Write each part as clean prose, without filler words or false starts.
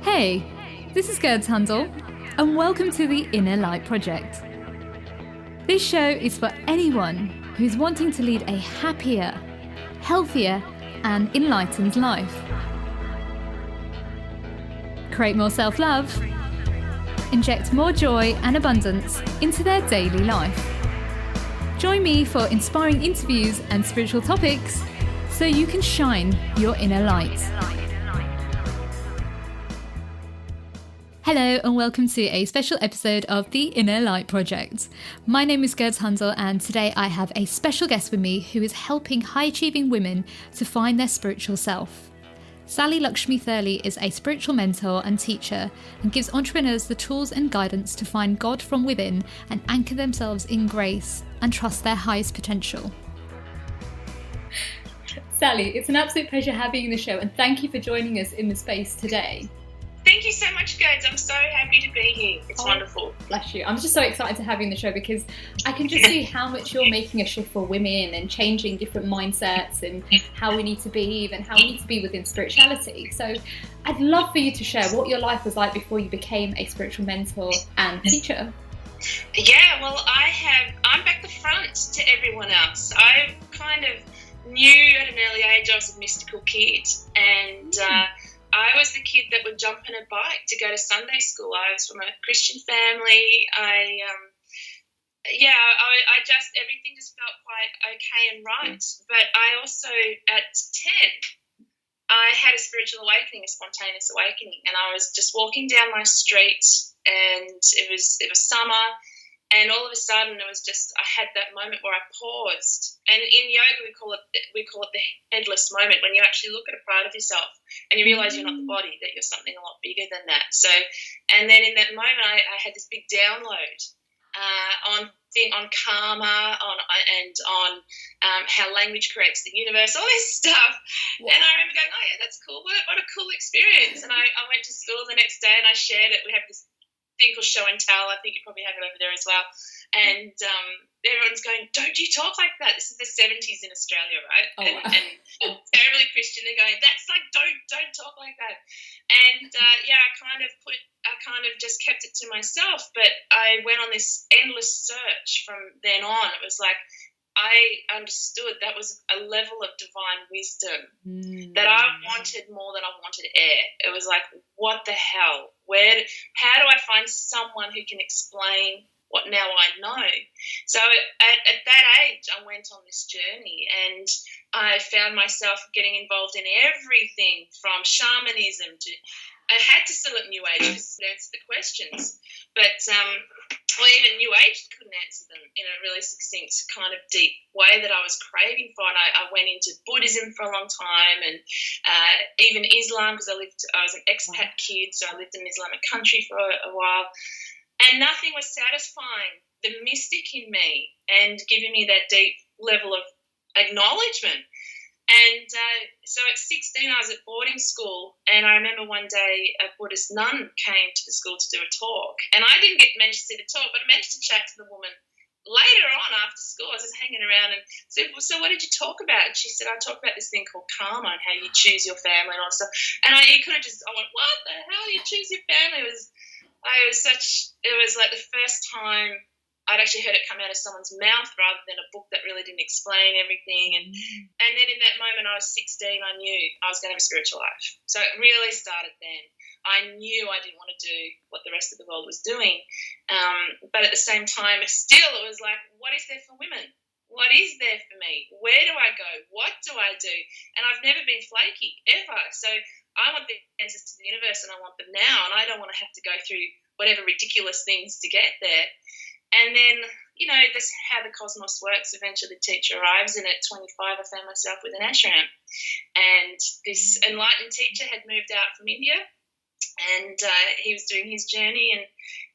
Hey, this is Gerd Handel, and welcome to the Inner Light Project. This show is for anyone who's wanting to lead a happier, healthier, and enlightened life. Create more self-love, inject more joy and abundance into their daily life. Join me for inspiring interviews and spiritual topics so you can shine your inner light. Hello and welcome to a special episode of the Inner Light Project. My name is Gerd Handel and today I have a special guest with me who is helping high-achieving women to find their spiritual self. Lakshmi Thurley is a spiritual mentor and teacher and gives entrepreneurs the tools and guidance to find God from within and anchor themselves in grace and trust their highest potential. Sally, it's an absolute pleasure having you on the show and thank you for joining us in the space today. Thank you so much, guys. I'm so happy to be here. It's wonderful. Bless you. I'm just so excited to have you on the show because I can just see how much you're making a shift for women and changing different mindsets and how we need to be and how we need to be within spirituality. So I'd love for you to share what your life was like before you became a spiritual mentor and teacher. Yeah, well, I'm back the front to everyone else. I kind of knew at an early age I was a mystical kid and I was the kid that would jump on a bike to go to Sunday school. I was from a Christian family. I just, everything just felt quite okay and right. But I also, at 10, I had a spiritual awakening, a spontaneous awakening. And I was just walking down my street and it was summer. And all of a sudden, it was just I had that moment where I paused. And in yoga, we call it the headless moment, when you actually look at a part of yourself and you realize you're not the body, that you're something a lot bigger than that. So, and then in that moment, I had this big download on karma, on how language creates the universe, all this stuff. Wow. And I remember going, oh yeah, that's cool. What a cool experience. And I went to school the next day and I shared it. We have this thing called show and tell. I think you probably have it over there as well. And everyone's going, don't you talk like that? This is the 70s in Australia, right? Oh, wow. and terribly Christian. They're going, that's like, don't talk like that. And I kind of just kept it to myself. But I went on this endless search from then on. It was like, I understood that was a level of divine wisdom that I wanted more than I wanted air. It was like, what the hell? How do I find someone who can explain what now I know? So at that age, I went on this journey and I found myself getting involved in everything from shamanism to, I had to still at New Age to answer the questions, but even New Age couldn't answer them in a really succinct kind of deep way that I was craving for. And I went into Buddhism for a long time and even Islam, because I was an expat kid, so I lived in an Islamic country for a while, and nothing was satisfying the mystic in me and giving me that deep level of acknowledgement. And so at 16, I was at boarding school, and I remember one day a Buddhist nun came to the school to do a talk, and I didn't manage to see the talk, but I managed to chat to the woman later on after school. I was just hanging around and said, well, so what did you talk about? And she said, I talked about this thing called karma and how you choose your family and all that stuff. And I went, what the hell, you choose your family? It was like the first time I'd actually heard it come out of someone's mouth rather than a book that really didn't explain everything. And then in that moment, I was 16, I knew I was going to have a spiritual life. So it really started then. I knew I didn't want to do what the rest of the world was doing. But at the same time, still it was like, what is there for women? What is there for me? Where do I go? What do I do? And I've never been flaky, ever. So I want the answers to the universe and I want them now. And I don't want to have to go through whatever ridiculous things to get there. And then, that's how the cosmos works. Eventually the teacher arrives, and at 25 I found myself with an ashram. And this enlightened teacher had moved out from India, and he was doing his journey, and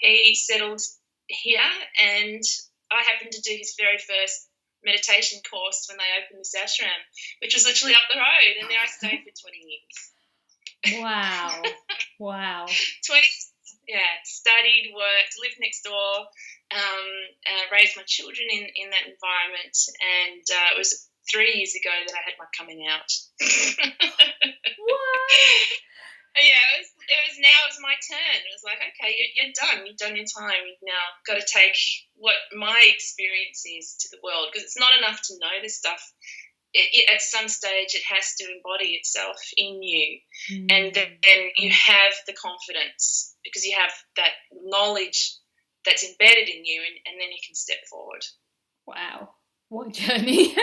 he settled here, and I happened to do his very first meditation course when they opened this ashram, which was literally up the road, and there I stayed for 20 years. Wow. 20, studied, worked, lived next door, raised my children in that environment, and it was 3 years ago that I had my coming out. What? Yeah, it was now it's my turn. It was like, okay, you're done. You've done your time. You've now got to take what my experience is to the world, because it's not enough to know this stuff. At some stage, it has to embody itself in you, and then you have the confidence because you have that knowledge that's embedded in you, and then you can step forward. Wow, what a journey.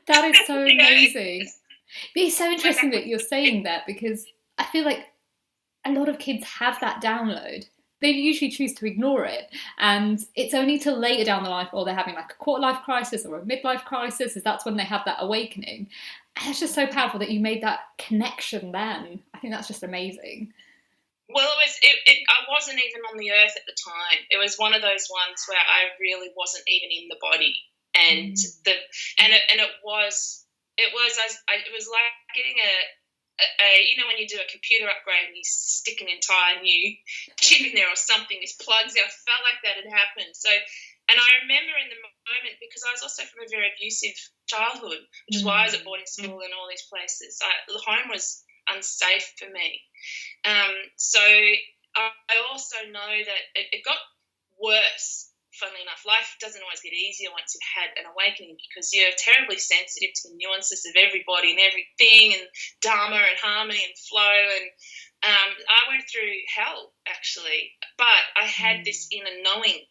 That is so amazing. It's so interesting that you're saying that, because I feel like a lot of kids have that download. They usually choose to ignore it, and it's only till later down the line, or they're having like a quarter-life crisis or a midlife crisis, is that's when they have that awakening. And it's just so powerful that you made that connection then. I think that's just amazing. Well, I wasn't even on the earth at the time. It was one of those ones where I really wasn't even in the body, and it was like getting a when you do a computer upgrade and you stick an entire new chip in there or something, this plugs out. I felt like that had happened. So, and I remember in the moment, because I was also from a very abusive childhood, which is why I was at boarding school and all these places. The home was unsafe for me. So I also know that it got worse. Funnily enough, life doesn't always get easier once you've had an awakening, because you're terribly sensitive to the nuances of everybody and everything, and dharma and harmony and flow. And I went through hell, actually, but I had this inner knowing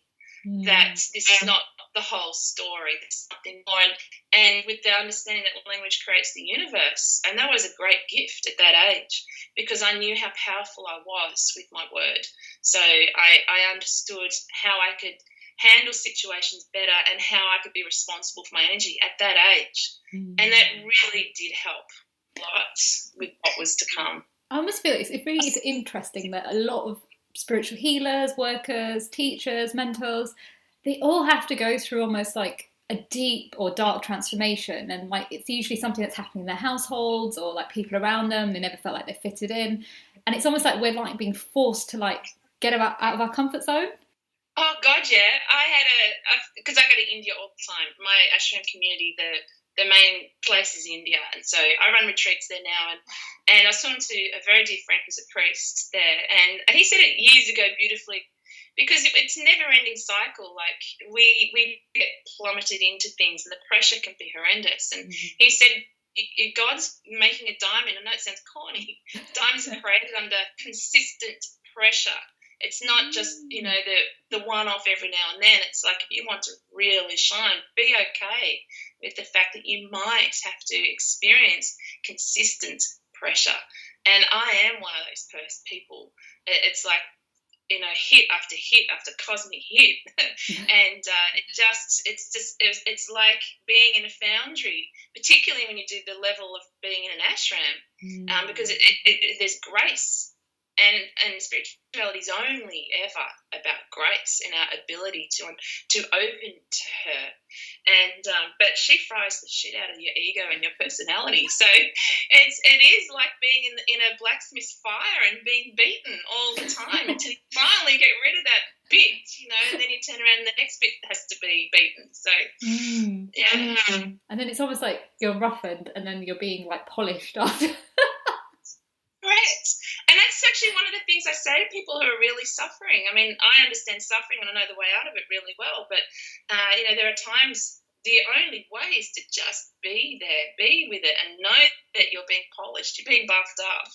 that this is not the whole story. There's something more. And with the understanding that language creates the universe, and that was a great gift at that age, because I knew how powerful I was with my word. So I understood how I could handle situations better and how I could be responsible for my energy at that age. And that really did help a lot with what was to come. I almost feel it really is interesting that a lot of spiritual healers, workers, teachers, mentors, they all have to go through almost like a deep or dark transformation, and like it's usually something that's happening in their households or like people around them. They never felt like they fitted in, and it's almost like we're like being forced to like get out of our comfort zone. Oh God, yeah. I had because I go to India all the time. My ashram community, the main place is India, and so I run retreats there now. And I was talking to a very dear friend who's a priest there, and he said it years ago beautifully, because it's a never-ending cycle. Like we get plummeted into things, and the pressure can be horrendous. And he said, God's making a diamond. I know it sounds corny. Diamonds are created under consistent pressure. It's not just, the one-off every now and then. It's like, if you want to really shine, be okay with the fact that you might have to experience consistent pressure. And I am one of those people. It's like, hit after hit after cosmic hit. And it's like being in a foundry, particularly when you do the level of being in an ashram, because there's grace. And spirituality is only ever about grace and our ability to open to her. And but she fries the shit out of your ego and your personality. So it is like being in a blacksmith's fire and being beaten all the time until you finally get rid of that bit, and then you turn around and the next bit has to be beaten. So yeah. And then it's almost like you're roughened and then you're being like polished after. Correct. And that's actually one of the things I say to people who are really suffering. I mean, I understand suffering and I know the way out of it really well, but, there are times the only way is to just be there, be with it, and know that you're being polished, you're being buffed up.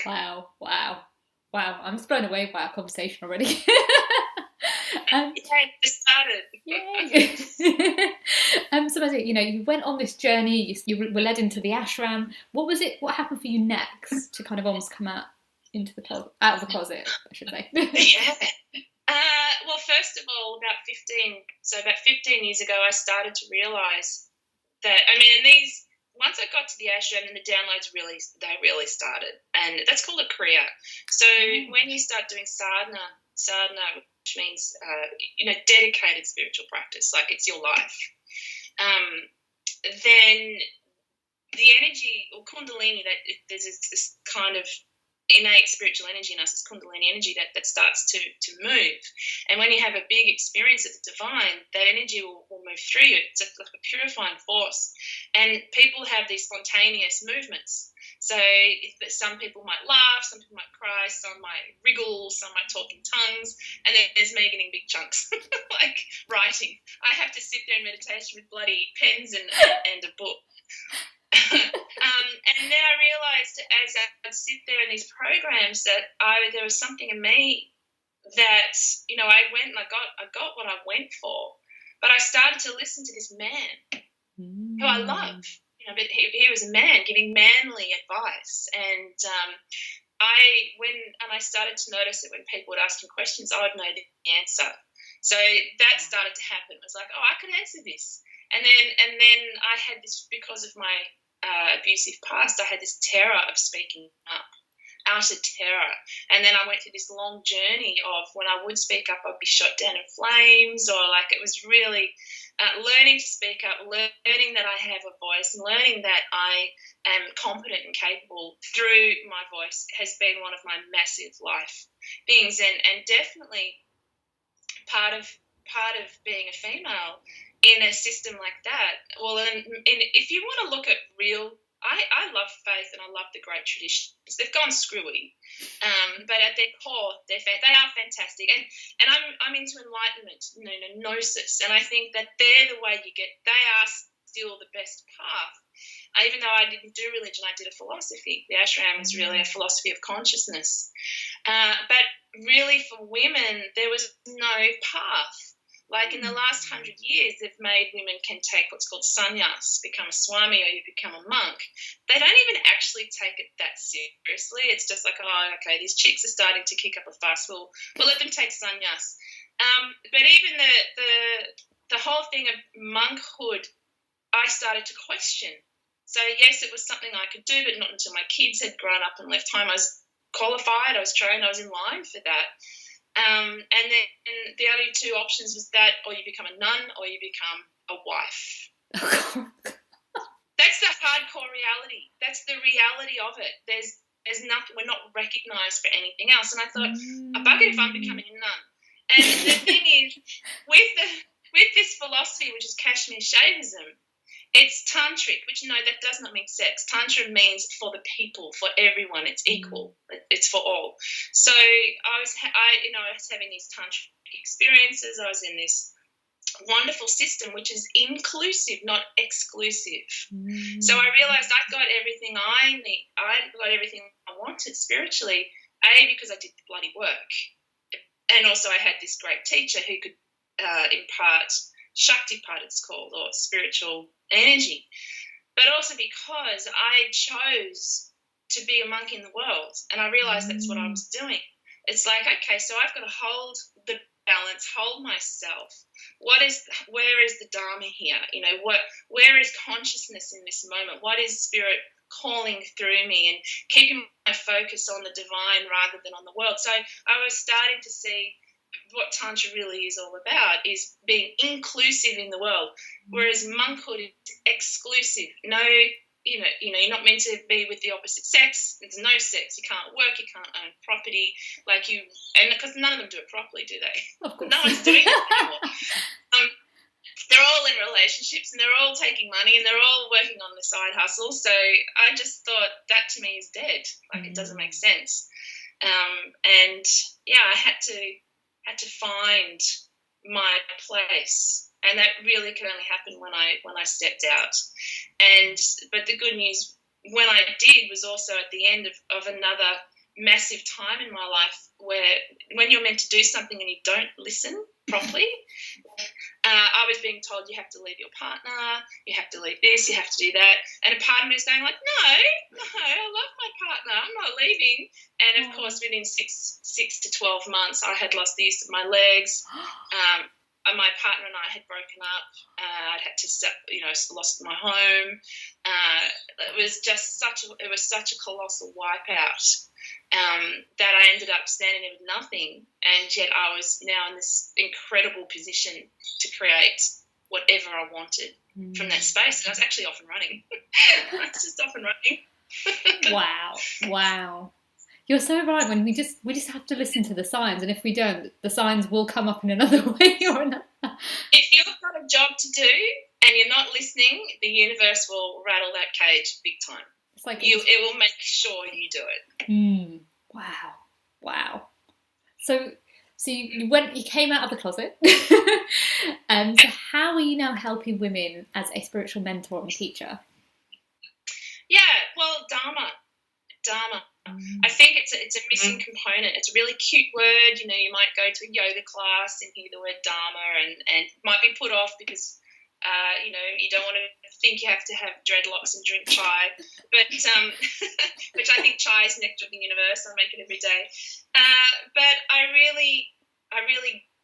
Wow. I'm just blown away by our conversation already. Just started. So you went on this journey, you were led into the ashram. What happened for you next to kind of almost come out of the closet, I should say? Well, first of all, about 15 years ago, I started to realise that, once I got to the ashram, and the downloads really started, and that's called a kriya. So when you start doing sadhana, which means dedicated spiritual practice, like it's your life, then the energy or kundalini, that there's this kind of innate spiritual energy in us, this kundalini energy that starts to move. And when you have a big experience of the divine, that energy will move through you. It's like a purifying force. And people have these spontaneous movements. So some people might laugh, some people might cry, some might wriggle, some might talk in tongues, and then there's me getting big chunks, like writing. I have to sit there in meditation with bloody pens and a book. And then I realised as I'd sit there in these programs that there was something in me that, I went and I got what I went for, but I started to listen to this man who I love. But he was a man giving manly advice, and I started to notice that when people would ask him questions, I would know the answer. So that started to happen. It was like, oh, I could answer this, and then I had this, because of my abusive past, I had this terror of speaking up, outer terror, and then I went through this long journey of when I would speak up, I'd be shot down in flames, or like it was really. Learning to speak up, learning that I have a voice, and learning that I am competent and capable through my voice has been one of my massive life things, and definitely part of being a female in a system like that. Well, if you want to look at real, I love faith and I love the great traditions. They've gone screwy, but at their core, they are fantastic. And I'm into enlightenment, gnosis, and I think that they're the way you get. They are still the best path. Even though I didn't do religion, I did a philosophy. The ashram is really a philosophy of consciousness. But really, for women, there was no path. Like in the last 100 years, they've made women can take what's called sannyas, become a swami, or you become a monk. They don't even actually take it that seriously. It's just like, oh, okay, these chicks are starting to kick up a fuss. We'll let them take sannyas. But even the whole thing of monkhood, I started to question. So yes, it was something I could do, but not until my kids had grown up and left home. I was qualified, I was trained, I was in line for that. And then the only two options was that, or you become a nun, or you become a wife. That's the hardcore reality. That's the reality of it. There's nothing. We're not recognised for anything else. And I thought, a bugger if I'm becoming a nun. And the thing is, with this philosophy, which is Kashmir Shaivism, it's tantric, which that does not mean sex. Tantra means for the people, for everyone. It's equal. It's for all. So I was having these tantric experiences. I was in this wonderful system, which is inclusive, not exclusive. So I realised I got everything I need. I got everything I wanted spiritually. Because I did the bloody work, and also I had this great teacher who could impart Shaktipat, it's called, or spiritual energy, but also because I chose to be a monk in the world, and I realised that's what I was doing. It's like, okay, so I've got to hold the balance, hold myself. Where is the Dharma here? Where is consciousness in this moment? What is spirit calling through me, and keeping my focus on the divine rather than on the world? So I was starting to see what Tantra really is all about, is being inclusive in the world, whereas monkhood is exclusive. No, you're not meant to be with the opposite sex. There's no sex. You can't work. You can't own property. And because none of them do it properly, do they? Of course. No one's doing it anymore. They're all in relationships, and they're all taking money, and they're all working on the side hustle. So I just thought that to me is dead. It doesn't make sense. And yeah, I had to find my place, and that really could only happen when I stepped out. But the good news when I did was also at the end of another massive time in my life, where when you're meant to do something and you don't listen properly, I was being told you have to leave your partner, you have to leave this, you have to do that, and a part of me is going like, no, I love my partner, I'm not leaving. And of course, within six to 12 months, I had lost the use of my legs. My partner and I had broken up. I'd had to, lost my home. It was such a colossal wipeout that I ended up standing there with nothing, and yet I was now in this incredible position to create whatever I wanted from that space. And I was actually off and running. I was just off and running. Wow. You're so right. When we just have to listen to the signs, and if we don't, the signs will come up in another way or another. If you've got a job to do and you're not listening, the universe will rattle that cage big time. It's like it will make sure you do it. Wow. So you came out of the closet. So how are you now helping women as a spiritual mentor and teacher? Yeah, well, Dharma. I think it's a missing component. It's a really cute word. You might go to a yoga class and hear the word Dharma and might be put off because, you don't want to think you have to have dreadlocks and drink chai. But which I think chai is nectar of the universe. I make it every day. But I really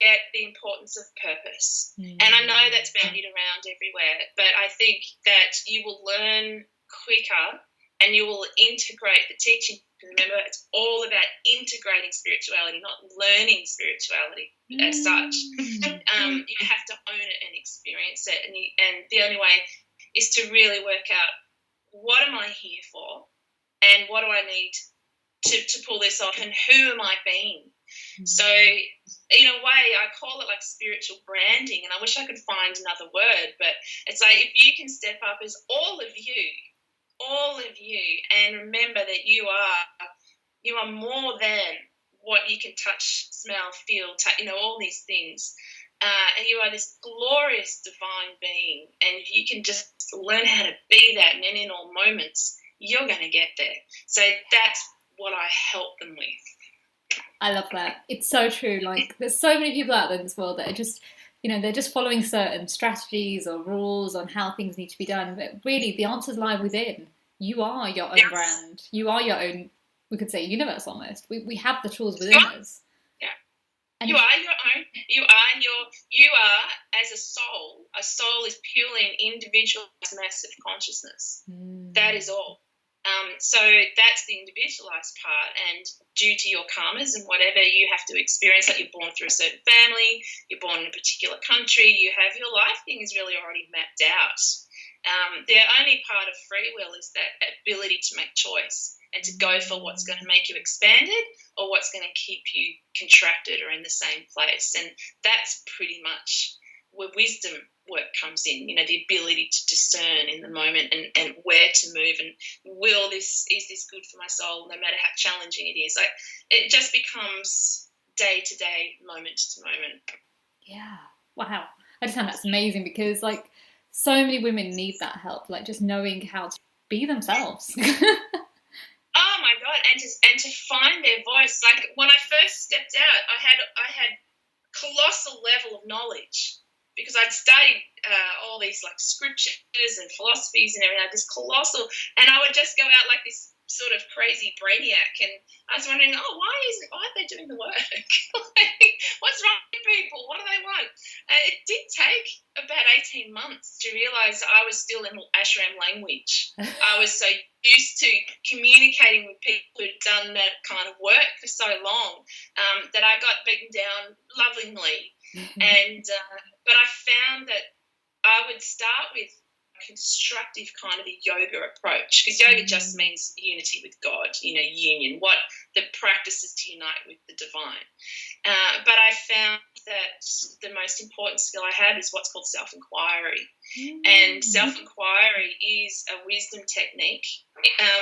get the importance of purpose. And I know that's bandied around everywhere. But I think that you will learn quicker and you will integrate the teaching. Remember, it's all about integrating spirituality, not learning spirituality as such. You have to own it and experience it. And the only way is to really work out, what am I here for? And what do I need to pull this off? And who am I being? So in a way, I call it like spiritual branding. And I wish I could find another word. But it's like, if you can step up as all of you, and remember that you are more than what you can touch, smell, feel, all these things. And you are this glorious divine being. And if you can just learn how to be that and in all moments, you're going to get there. So that's what I help them with. I love that. It's so true. Like, there's so many people out there in this world that are just, they're just following certain strategies or rules on how things need to be done. But really, the answers lie within. You are your own brand. You are your own, we could say, universe almost. We have the tools within us. Yeah. And you are your own. You are as a soul. A soul is purely an individualized massive consciousness. That is all. So that's the individualized part, and due to your karmas and whatever you have to experience, like you're born through a certain family, you're born in a particular country, you have your life thing is really already mapped out. The only part of free will is that ability to make choice and to go for what's going to make you expanded or what's going to keep you contracted or in the same place. And that's pretty much where wisdom work comes in, the ability to discern in the moment and where to move and is this good for my soul, no matter how challenging it is. Like, it just becomes day to day, moment to moment. Yeah. Wow. I just find that's amazing because, like, so many women need that help, like just knowing how to be themselves. Oh my God, and to find their voice. Like, when I first stepped out, I had colossal level of knowledge because I'd studied all these like scriptures and philosophies and everything. I had this colossal, and I would just go out like this sort of crazy brainiac, and I was wondering, why aren't they doing the work? What's wrong with people? What do they want? It did take about 18 months to realise I was still in ashram language. I was so used to communicating with people who'd done that kind of work for so long that I got beaten down lovingly. And but I found that I would start with constructive kind of a yoga approach, because yoga just means unity with God, union, what the practices to unite with the divine. But I found that the most important skill I had is what's called self-inquiry. And self-inquiry is a wisdom technique.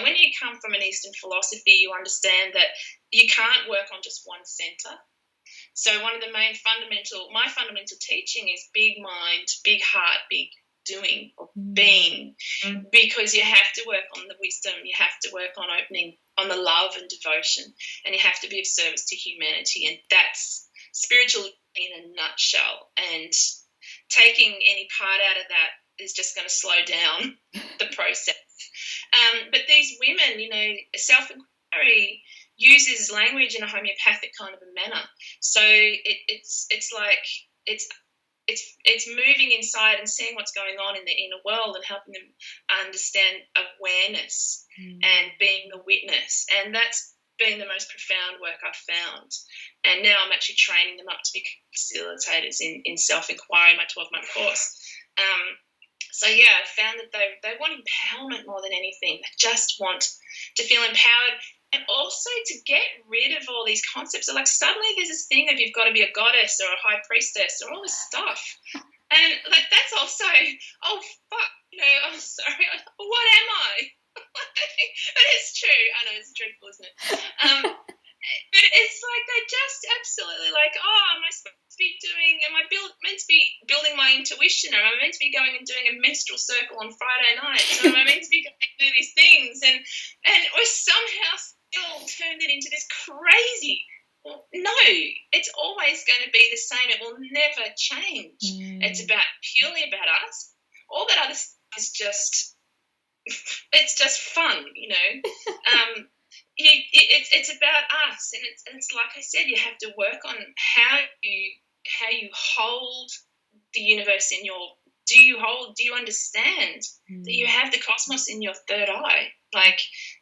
When you come from an Eastern philosophy, you understand that you can't work on just one center. So one of the my fundamental teaching is big mind, big heart, big doing or being, because you have to work on the wisdom, you have to work on opening on the love and devotion, and you have to be of service to humanity. And that's spiritual in a nutshell. And taking any part out of that is just going to slow down the process. But these women, self-inquiry uses language in a homeopathic kind of a manner. So it's moving inside and seeing what's going on in the inner world and helping them understand awareness and being the witness. And that's been the most profound work I've found. And now I'm actually training them up to be facilitators in self-inquiry, my 12-month course. So I found that they want empowerment more than anything. They just want to feel empowered and also to get rid of all these concepts. So like suddenly there's this thing of you've got to be a goddess or a high priestess or all this stuff. And like that's also, oh fuck, I'm sorry, what am I? But it's true. I know it's dreadful, isn't it? But it's like they're just absolutely like, oh, am I supposed to be doing? Meant to be building my intuition? Or am I meant to be going and doing a menstrual circle on Friday nights? Or am I meant to be going to do these things? And we're somehow still turned it into this crazy. Well, no, it's always going to be the same. It will never change. It's purely about us. All that other stuff is just, it's just fun, It's about us, and it's like I said, you have to work on how you hold the universe in your. Do you understand that you have the cosmos in your third eye? Like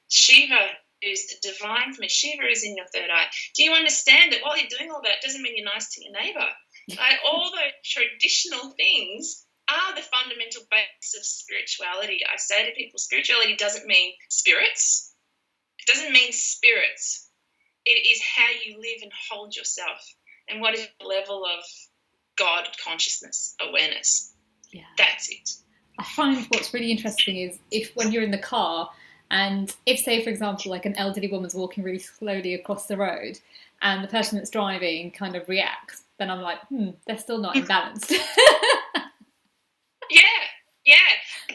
Shiva is the divine from it. Shiva is in your third eye. Do you understand that while you're doing all that, it doesn't mean you're nice to your neighbour? Like all those traditional things are the fundamental base of spirituality. I say to people, spirituality doesn't mean spirits. It doesn't mean spirits. It is how you live and hold yourself and what is the level of God consciousness, awareness. Yeah. That's it. I find what's really interesting is if when you're in the car and if, say, for example, like an elderly woman's walking really slowly across the road and the person that's driving kind of reacts, then I'm like, they're still not imbalanced. Yeah.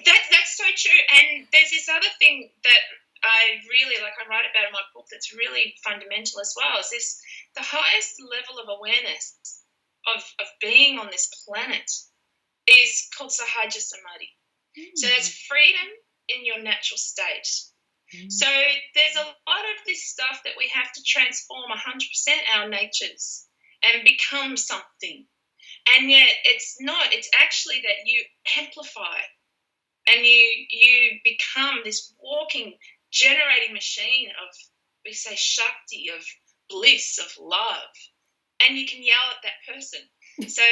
That's so true. And there's this other thing that I really like, I write about in my book that's really fundamental as well, is this: the highest level of awareness of being on this planet is called Sahaja Samadhi. So that's freedom in your natural state. So there's a lot of this stuff that we have to transform 100% our natures and become something. And yet it's not. It's actually that you amplify and you become this walking, generating machine of, we say, Shakti, of bliss, of love. And you can yell at that person. So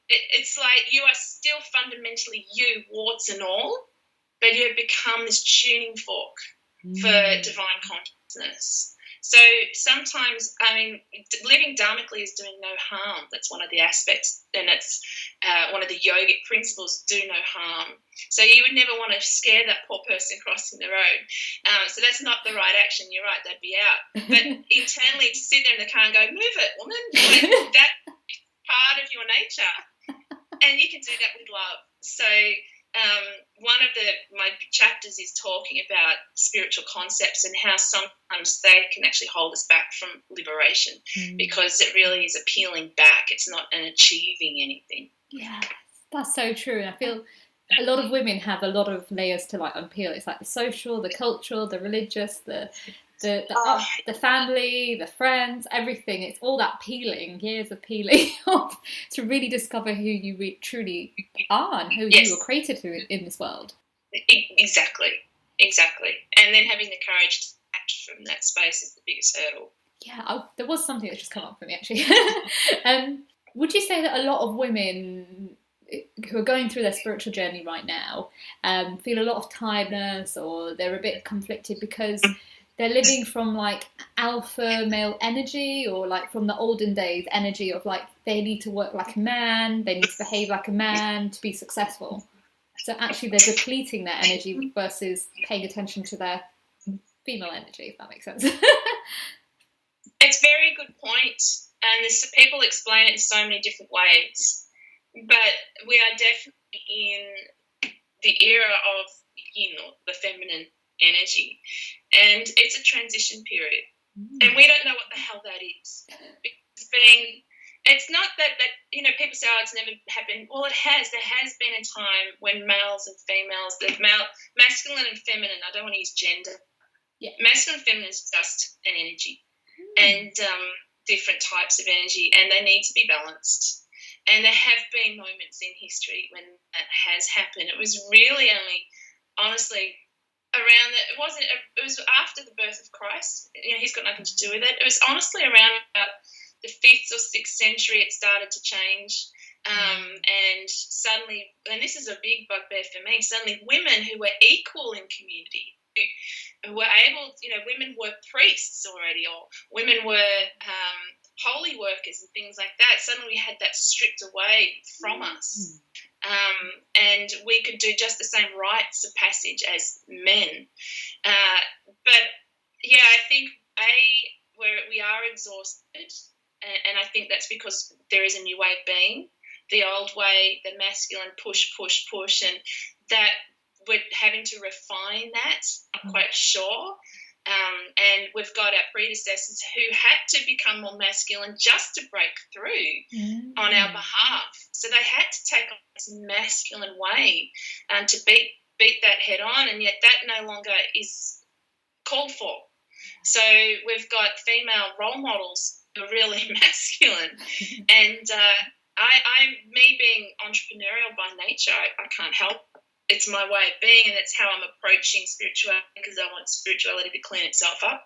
it's like you are still fundamentally you, warts and all, but you have become this tuning fork for divine consciousness. So sometimes, living dharmically is doing no harm. That's one of the aspects, and that's one of the yogic principles, do no harm. So you would never want to scare that poor person crossing the road. So that's not the right action. You're right, they'd be out. But internally, to sit there in the car and go, move it, woman, like, that's part of your nature. And you can do that with love. So one of my chapters is talking about spiritual concepts and how sometimes they can actually hold us back from liberation because it really is a peeling back. It's not an achieving anything. Yeah, that's so true. And I feel a lot of women have a lot of layers to like unpeel. It's like the social, the cultural, the religious, the family, the friends, everything. It's all that peeling, years of peeling to really discover who you truly are and who you were created to in this world. Exactly. And then having the courage to act from that space is the biggest hurdle. Yeah, there was something that just come up for me actually. Would you say that a lot of women who are going through their spiritual journey right now feel a lot of tiredness, or they're a bit conflicted because they're living from like alpha male energy, or like from the olden days energy of like they need to work like a man, they need to behave like a man to be successful? So actually they're depleting their energy versus paying attention to their female energy, if that makes sense. It's a very good point. And people explain it in so many different ways. But we are definitely in the era of yin, or the feminine energy. And it's a transition period. And we don't know what the hell that is. It's not that people say, oh, it's never happened. Well, it has. There has been a time when males and females, masculine and feminine, I don't want to use gender. Yeah. Masculine and feminine is just an energy. And different types of energy, and they need to be balanced. And there have been moments in history when that has happened. It was really only, honestly, it was after the birth of Christ. He's got nothing to do with it. It was honestly around about the 5th or 6th century it started to change. And suddenly, and this is a big bugbear for me, suddenly women who were equal in community, were able, women were priests already, or women were holy workers and things like that. Suddenly we had that stripped away from us. And we could do just the same rites of passage as men. But yeah, I think we are exhausted, and I think that's because there is a new way of being. The old way, the masculine push, and that we're having to refine that, I'm quite sure. And we've got our predecessors who had to become more masculine just to break through on our behalf. So they had to take on this masculine way to beat that head on, and yet that no longer is called for. So we've got female role models who are really masculine. And me being entrepreneurial by nature, I can't help. It's my way of being, and it's how I'm approaching spirituality, because I want spirituality to clean itself up,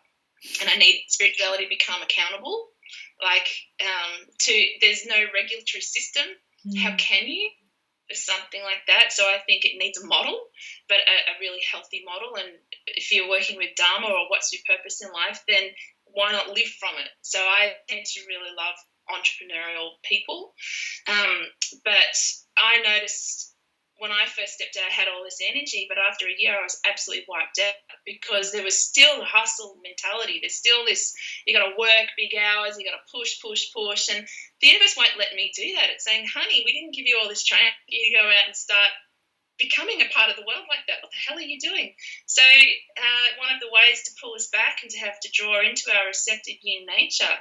and I need spirituality to become accountable. There's no regulatory system. How can you for something like that? So I think it needs a model, but a really healthy model. And if you're working with Dharma or what's your purpose in life, then why not live from it? So I tend to really love entrepreneurial people. But I noticed when I first stepped out, I had all this energy, but after a year I was absolutely wiped out, because there was still the hustle mentality. There's still this, you got to work big hours, you got to push, and the universe won't let me do that. It's saying, honey, we didn't give you all this training. You go out and start becoming a part of the world like that. What the hell are you doing? So one of the ways to pull us back and to have to draw into our receptive yin nature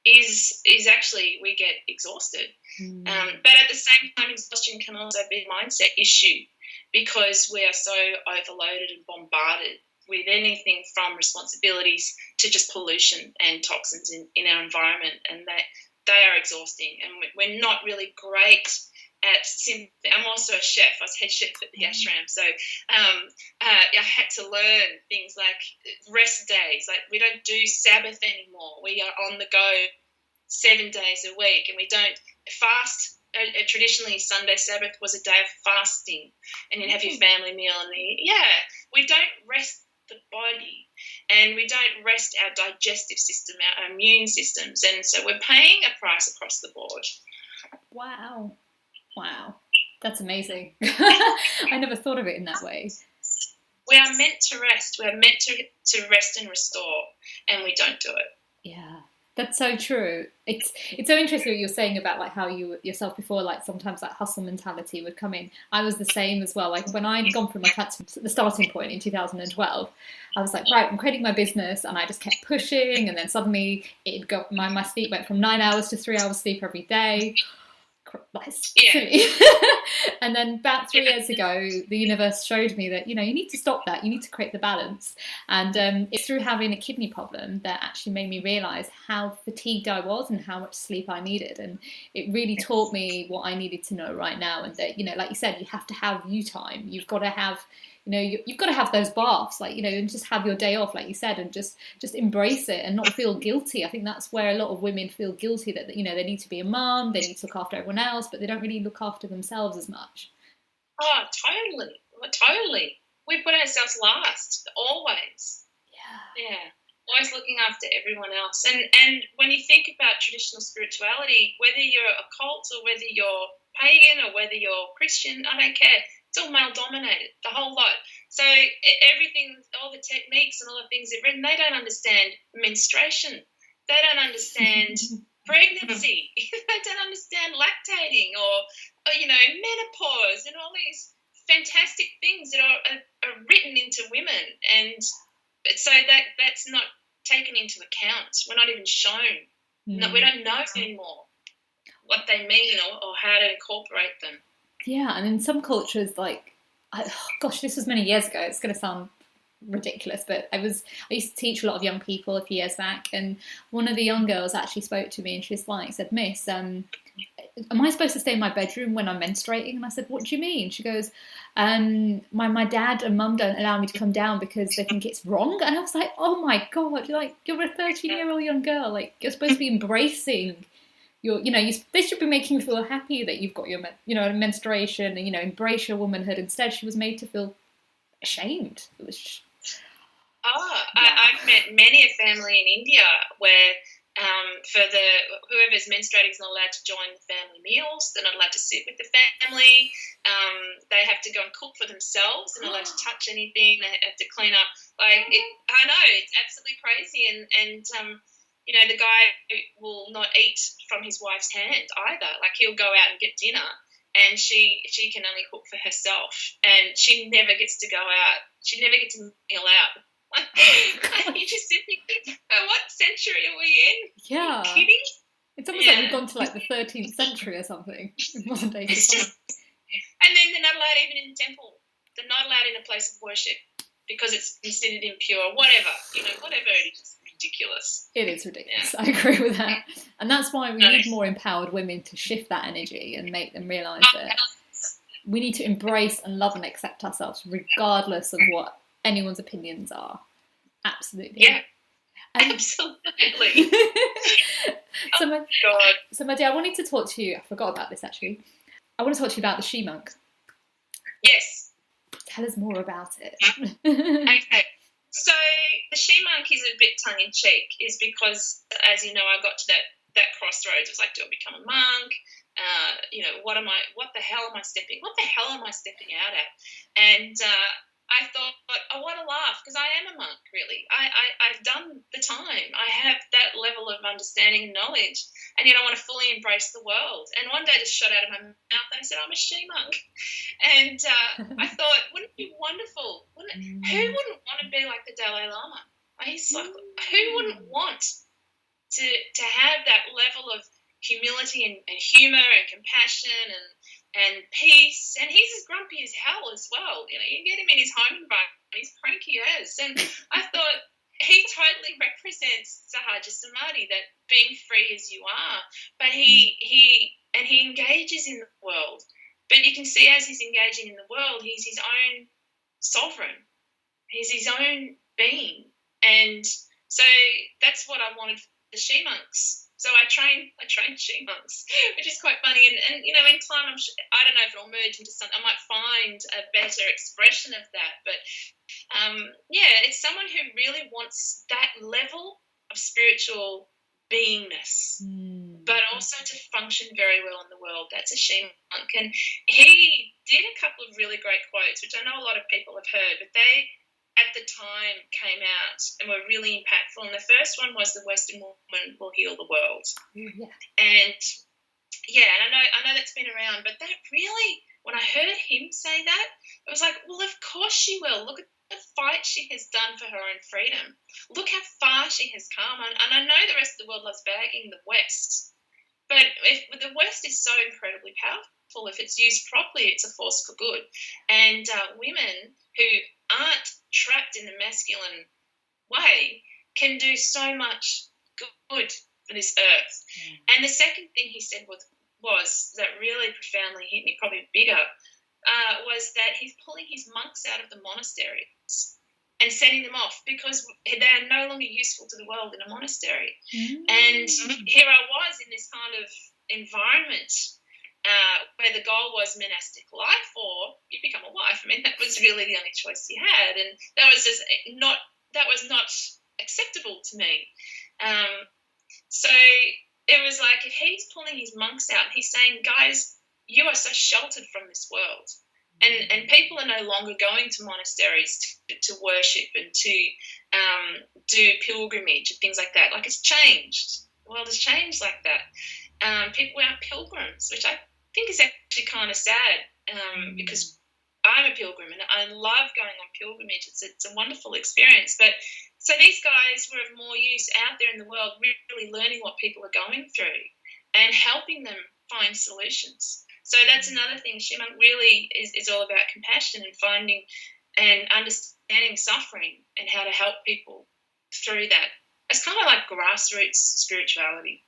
is actually we get exhausted. But at the same time, exhaustion can also be a mindset issue, because we are so overloaded and bombarded with anything from responsibilities to just pollution and toxins in our environment, and that they are exhausting, and we're not really great at I'm also a chef. I was head chef at the ashram, so I had to learn things like rest days. Like, we don't do Sabbath anymore. We are on the go 7 days a week, and we don't fast. Traditionally, Sunday Sabbath was a day of fasting, and you'd have your family meal, and we don't rest the body, and we don't rest our digestive system, our immune systems, and so we're paying a price across the board. Wow, that's amazing. I never thought of it in that way. We are meant to rest. We are meant to rest and restore, and we don't do it. Yeah, that's so true. It's so interesting what you're saying about like how you yourself before, like sometimes that hustle mentality would come in. I was the same as well. Like when I'd gone through my transformation, the starting point in 2012, I was like, right, I'm creating my business, and I just kept pushing, and then suddenly my sleep went from 9 hours to 3 hours sleep every day. That's silly. And then about 3 years ago, the universe showed me that, you need to stop that. You need to create the balance. And it's through having a kidney problem that actually made me realise how fatigued I was and how much sleep I needed. And it really taught me what I needed to know right now. And that, like you said, you have to have you time. You've got to have you've got to have those baths, and just have your day off, like you said, and just embrace it and not feel guilty. I think that's where a lot of women feel guilty that, they need to be a mum, they need to look after everyone else, but they don't really look after themselves as much. Oh, totally. We put ourselves last, always. Yeah. Always looking after everyone else. And when you think about traditional spirituality, whether you're a cult or whether you're pagan or whether you're Christian, I don't care. It's all male dominated, the whole lot. So everything, all the techniques and all the things they've written, they don't understand menstruation. They don't understand pregnancy. They don't understand lactating or menopause and all these fantastic things that are written into women. And so that's not taken into account. We're not even shown. No, we don't know anymore what they mean or how to incorporate them. Yeah, and in some cultures, this was many years ago. It's going to sound ridiculous, but I used to teach a lot of young people a few years back, and one of the young girls actually spoke to me, and she said, Miss, am I supposed to stay in my bedroom when I'm menstruating? And I said, what do you mean? She goes, my dad and mum don't allow me to come down because they think it's wrong. And I was like, oh my God, you're a 13-year-old young girl. You're supposed to be embracing they should be making you feel happy that you've got your, menstruation and, embrace your womanhood. Instead, she was made to feel ashamed. It was I've met many a family in India where whoever's menstruating is not allowed to join the family meals. They're not allowed to sit with the family. They have to go and cook for themselves. They're not allowed to touch anything. They have to clean up. I know, it's absolutely crazy. And the guy will not eat from his wife's hand either. Like, he'll go out and get dinner, and she can only cook for herself, and she never gets to go out. She never gets a meal out. You just sit thinking, what century are we in? Yeah. Are you kidding? It's almost like we've gone to like the 13th century or something. Modern day. It's just, and then they're not allowed even in the temple. They're not allowed in a place of worship because it's considered impure. Whatever it is. Ridiculous. It is ridiculous. Yeah. I agree with that. And that's why we need more empowered women to shift that energy and make them realise that we need to embrace and love and accept ourselves regardless of what anyone's opinions are. Absolutely. Yeah. Absolutely. So my dear, I wanted to talk to you. I forgot about this actually. I want to talk to you about the she-monk. Yes. Tell us more about it. Okay. So the she-monk is a bit tongue-in-cheek, is because, as you know, I got to that crossroads. It was like, do I become a monk? What the hell am I stepping out at? And I thought, I want to laugh because I am a monk, really. I've done the time. I have that level of understanding and knowledge, and yet I want to fully embrace the world. And one day it just shot out of my mouth and I said, I'm a she-monk. And I thought, wouldn't it be wonderful? Who wouldn't want to be like the Dalai Lama? Who wouldn't want to have that level of humility and humour and compassion and peace, and he's as grumpy as hell as well. You can get him in his home environment, he's cranky as. And I thought he totally represents Sahaja Samadhi, that being free as you are. But he engages in the world. But you can see as he's engaging in the world, he's his own sovereign. He's his own being. And so that's what I wanted for the she-monks. So I train she-monks, which is quite funny. And in time, I don't know if it'll merge into something. I might find a better expression of that. But, it's someone who really wants that level of spiritual beingness, but also to function very well in the world. That's a she-monk. And he did a couple of really great quotes, which I know a lot of people have heard, but they at the time came out and were really impactful. And the first one was, the Western woman will heal the world. Yeah. And and I know that's been around, but that really, when I heard him say that, it was like, well, of course she will. Look at the fight she has done for her own freedom. Look how far she has come. And I know the rest of the world loves bagging the West, but the West is so incredibly powerful. If it's used properly, it's a force for good. And women who aren't trapped in the masculine way can do so much good for this earth. And the second thing he said was that really profoundly hit me, probably bigger, was that he's pulling his monks out of the monasteries and sending them off because they are no longer useful to the world in a monastery. And here I was in this kind of environment where the goal was monastic life, or you become a wife. I mean, that was really the only choice you had, and that was not acceptable to me. So it was like, if he's pulling his monks out, he's saying, guys, you are so sheltered from this world, and people are no longer going to monasteries to worship and to do pilgrimage and things like that. Like, it's changed. The world has changed like that. People aren't pilgrims, which I think is actually kind of sad, because I'm a pilgrim and I love going on pilgrimage. It's a wonderful experience. But so these guys were of more use out there in the world, really learning what people are going through and helping them find solutions. So that's another thing. She-monk really is all about compassion and finding and understanding suffering and how to help people through that. It's kind of like grassroots spirituality.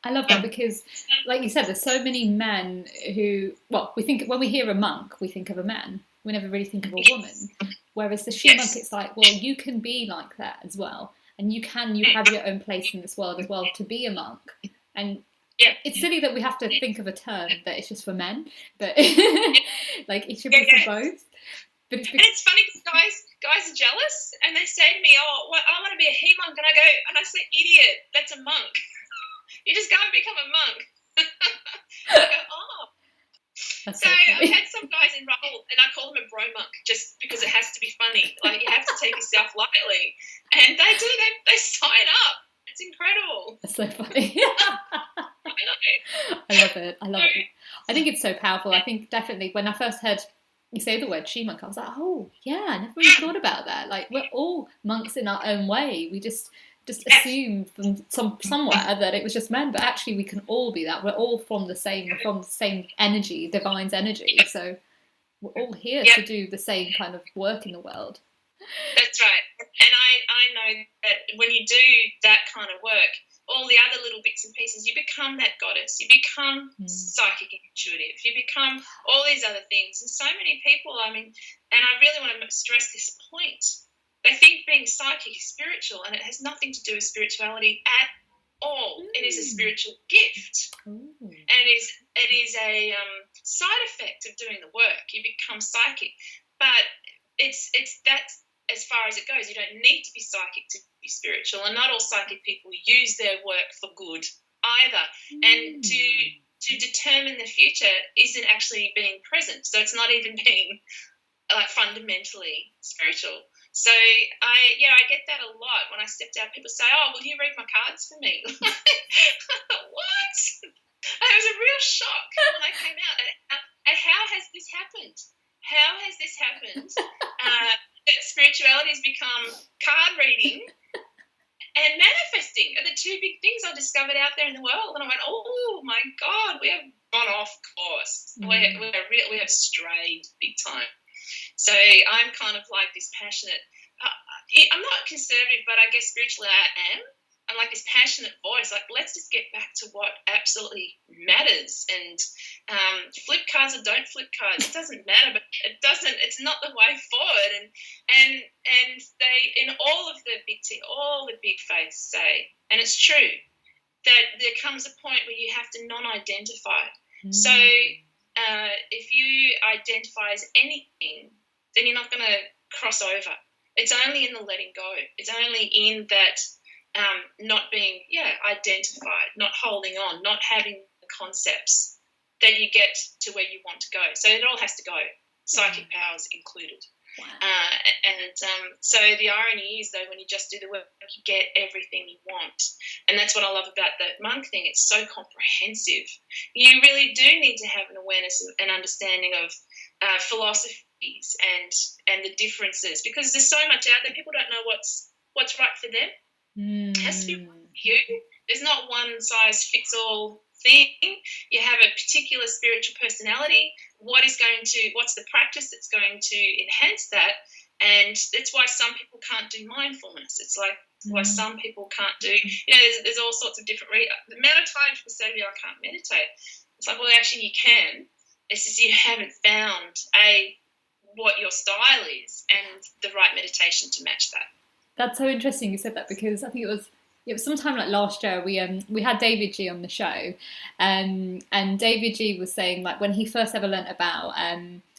I love that because, like you said, there's so many men who, we think when we hear a monk, we think of a man. We never really think of a woman. Whereas the she-monk, it's like, well, you can be like that as well. And you have your own place in this world as well to be a monk. And it's silly that we have to think of a term that it's just for men, but like it should be for both. And it's funny because guys are jealous, and they say to me, "Oh, well, I want to be a he monk," and I say, "Idiot, that's a monk. You just go and become a monk." I go, "Oh." That's So funny. I've had some guys enroll, and I call them a bro monk just because it has to be funny. Like, you have to take yourself lightly, and they do. They sign up. It's incredible. That's so funny. I know. I love it. I think it's so powerful. I think definitely when I first heard you say the word she monk, I was like, oh yeah, I never really thought about that. Like, we're all monks in our own way. We just assume from somewhere that it was just men, but actually we can all be that. We're all from the same energy, divine's energy. So we're all here to do the same kind of work in the world. That's right. And I know that when you do that kind of work, all the other little bits and pieces, you become that goddess, you become psychic and intuitive, you become all these other things. And so many people, I mean, and I really want to stress this point, they think being psychic is spiritual, and it has nothing to do with spirituality at all. It is a spiritual gift. And it is a side effect of doing the work. You become psychic. But it's that as far as it goes. You don't need to be psychic to be spiritual, and not all psychic people use their work for good either. And to determine the future isn't actually being present. So it's not even being fundamentally spiritual. So I get that a lot when I stepped out. People say, "Oh, will you read my cards for me?" What? It was a real shock when I came out. And how has this happened? How has this happened? That spirituality has become card reading and manifesting are the two big things I discovered out there in the world. And I went, "Oh my God, we have gone off course. We have strayed big time." So I'm kind of like this passionate. I'm not conservative, but I guess spiritually I am. I'm like this passionate voice. Like, let's just get back to what absolutely matters. And flip cards or don't flip cards, it doesn't matter. But it doesn't. It's not the way forward. And they, in all of the all the big faiths say, and it's true, that there comes a point where you have to non-identify. So if you identify as anything, then you're not going to cross over. It's only in the letting go. It's only in that not being identified, not holding on, not having the concepts that you get to where you want to go. So it all has to go, psychic powers included. Wow. So the irony is, though, when you just do the work, you get everything you want. And that's what I love about the monk thing. It's so comprehensive. You really do need to have an awareness and understanding of philosophies and the differences, because there's so much out there. People don't know what's right for them. It has to be right for you. There's not one size fits all thing. You have a particular spiritual personality. What's the practice that's going to enhance that? And that's why some people can't do mindfulness. It's like why some people can't do, there's all sorts of different the amount of times people say to me, "I can't meditate." It's like, well, actually you can. It's just you haven't found what your style is and the right meditation to match that. That's so interesting you said that, because I think it was sometime like last year we had David G on the show, and David G was saying, like, when he first ever learnt about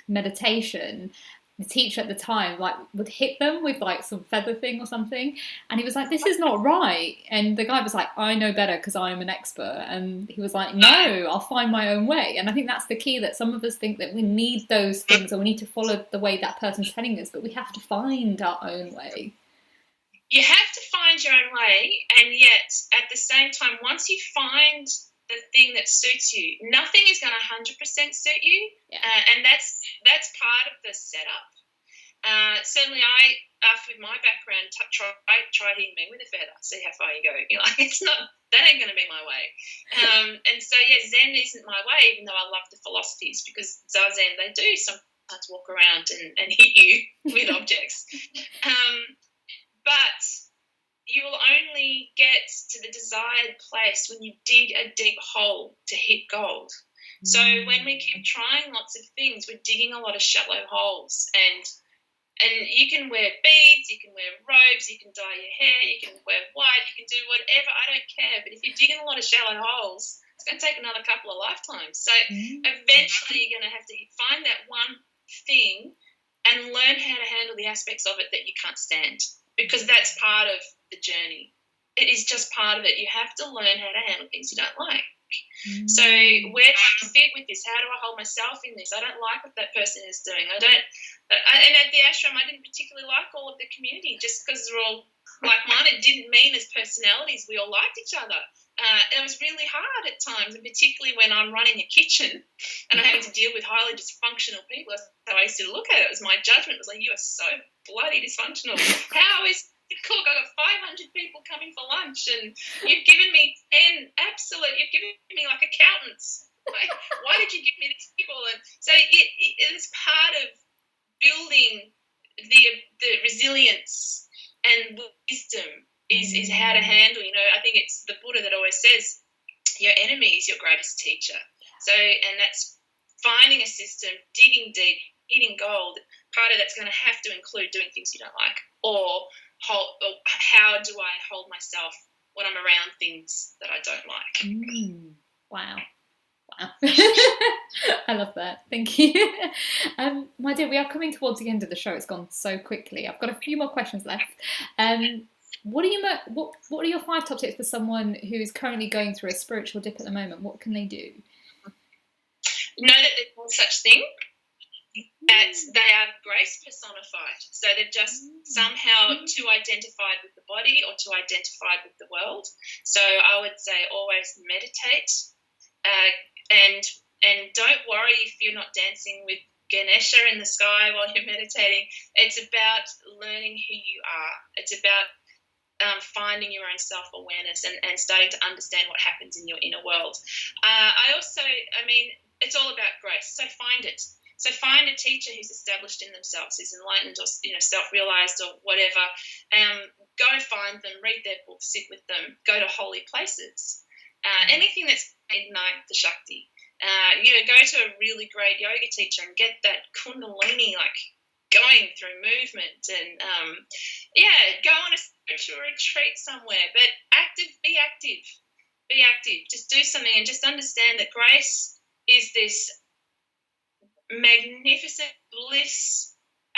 meditation, the teacher at the time would hit them with like some feather thing or something, and he was like, "This is not right," and the guy was like, "I know better because I'm an expert," and he was like, "No, I'll find my own way." And I think that's the key, that some of us think that we need those things, or we need to follow the way that person's telling us, but we have to find our own way. You have to find your own way, and yet at the same time, once you find the thing that suits you, nothing is going to 100% suit you, and that's part of the setup. Certainly, after with my background, try hitting me with a feather, see how far you go. It's not, that ain't going to be my way. And so, Zen isn't my way, even though I love the philosophies, because Zazen, they do sometimes walk around and hit you with objects. But you will only get to the desired place when you dig a deep hole to hit gold. So when we keep trying lots of things, we're digging a lot of shallow holes. And you can wear beads, you can wear robes, you can dye your hair, you can wear white, you can do whatever, I don't care. But if you're digging a lot of shallow holes, it's going to take another couple of lifetimes. So eventually you're going to have to find that one thing and learn how to handle the aspects of it that you can't stand, because that's part of the journey. It is just part of it. You have to learn how to handle things you don't like. So where do I fit with this? How do I hold myself in this? I don't like what that person is doing. And at the ashram, I didn't particularly like all of the community just because they're all like-minded. It didn't mean as personalities we all liked each other. It was really hard at times, and particularly when I'm running a kitchen and I'm having to deal with highly dysfunctional people. That's how I used to look at it. It was my judgment. It was like, you are so bloody dysfunctional. How is cook? I got 500 people coming for lunch, and you've given me 10 absolute. You've given me like accountants. Like, why did you give me these people? And so it is part of building the resilience and wisdom is how to handle. I think it's the Buddha that always says your enemy is your greatest teacher. So, and that's finding a system, digging deep, eating gold. Part of that's going to have to include doing things you don't like, or how do I hold myself when I'm around things that I don't like. Wow. I love that. Thank you. My dear, we are coming towards the end of the show. It's gone so quickly. I've got a few more questions left. What are your 5 top tips for someone who is currently going through a spiritual dip at the moment? What can they do? Know that there's no such thing. That they are grace personified. So they're just somehow too identified with the body or too identified with the world. So I would say always meditate, and don't worry if you're not dancing with Ganesha in the sky while you're meditating. It's about learning who you are. It's about finding your own self-awareness and starting to understand what happens in your inner world. It's all about grace. So find it. So find a teacher who's established in themselves, who's enlightened or self-realized or whatever. Go find them, read their books, sit with them, go to holy places. Anything that's ignite the Shakti. Go to a really great yoga teacher and get that Kundalini going through movement, and go on a spiritual retreat somewhere. But be active. Just do something and just understand that grace is this magnificent bliss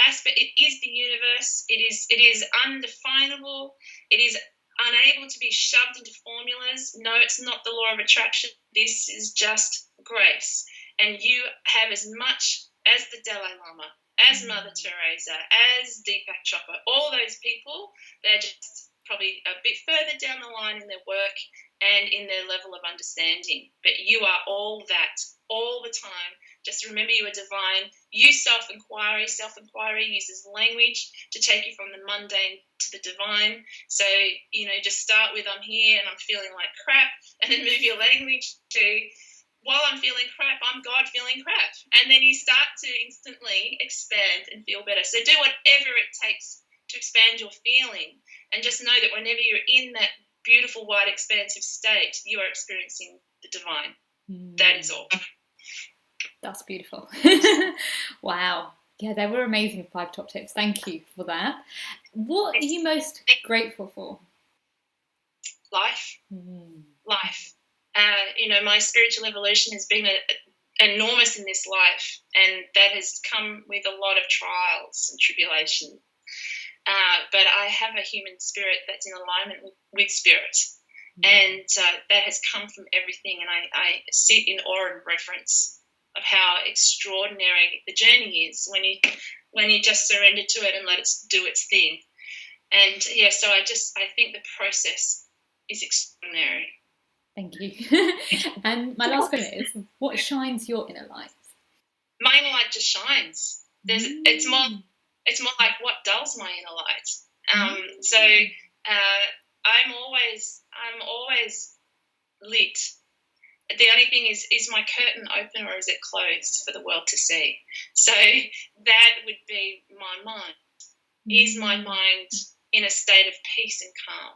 aspect. It is the universe. It is undefinable. It is unable to be shoved into formulas. No, it's not the law of attraction. This is just grace. And you have as much as the Dalai Lama, as Mother Teresa, as Deepak Chopra, all those people. They're just probably a bit further down the line in their work and in their level of understanding. But you are all that, all the time. Just remember you are divine. Use self-inquiry. Self-inquiry uses language to take you from the mundane to the divine. So, just start with I'm here and I'm feeling like crap, and then move your language to while I'm feeling crap, I'm God feeling crap. And then you start to instantly expand and feel better. So do whatever it takes to expand your feeling, and just know that whenever you're in that beautiful, wide, expansive state, you are experiencing the divine. That is all. That's beautiful. Wow. Yeah, they were amazing 5 top tips. Thank you for that. What are you most grateful for? Life. Life. My spiritual evolution has been enormous in this life, and that has come with a lot of trials and tribulation. But I have a human spirit that's in alignment with spirit, and that has come from everything, and I sit in awe and reverence of how extraordinary the journey is when you just surrender to it and let it do its thing. And so I think the process is extraordinary. Thank you. And my last question is, what shines your inner light? My inner light just shines. It's more like what dulls my inner light. I'm always lit. The only thing is my curtain open or is it closed for the world to see? So that would be my mind. Is my mind in a state of peace and calm?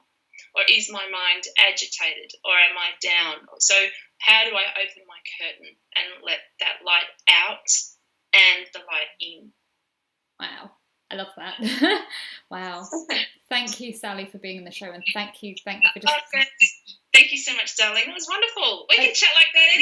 Or is my mind agitated, or am I down? So how do I open my curtain and let that light out and the light in? Wow, I love that. Wow. Thank you, Sally, for being on the show, and thank you for just... Thank you so much, darling. It was wonderful. We can chat like that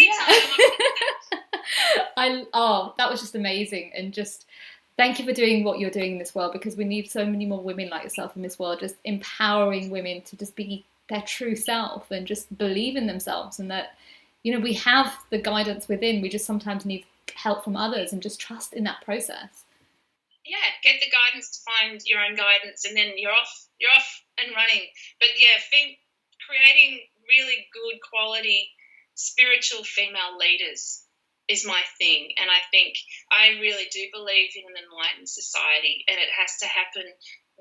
anytime. That was just amazing, and just Thank you for doing what you're doing in this world, because we need so many more women like yourself in this world, just empowering women to just be their true self and just believe in themselves, and that, we have the guidance within. We just sometimes need help from others and just trust in that process. Yeah, get the guidance to find your own guidance, and then you're off and running. But yeah, creating really good quality spiritual female leaders is my thing, and I think I really do believe in an enlightened society, and it has to happen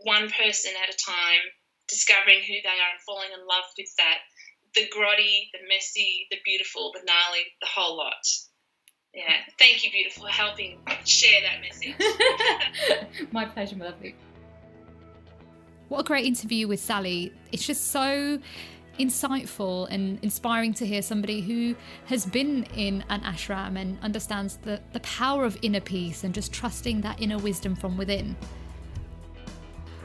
one person at a time, discovering who they are and falling in love with that, the grotty, the messy, the beautiful, the gnarly, the whole lot. Yeah, thank you, beautiful, for helping share that message. My pleasure, my lovely. What a great interview with Sally. It's just so insightful and inspiring to hear somebody who has been in an ashram and understands the power of inner peace and just trusting that inner wisdom from within.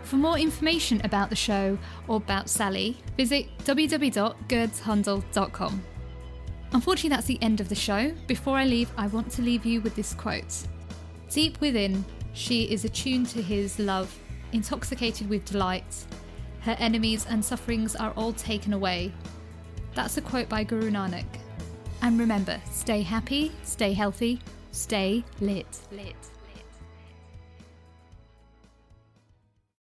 For more information about the show or about Sally, visit www.gerdshandel.com. Unfortunately, that's the end of the show. Before I leave, I want to leave you with this quote. Deep within, she is attuned to his love, intoxicated with delight. Her enemies and sufferings are all taken away. That's a quote by Guru Nanak. And remember, stay happy, stay healthy, stay lit.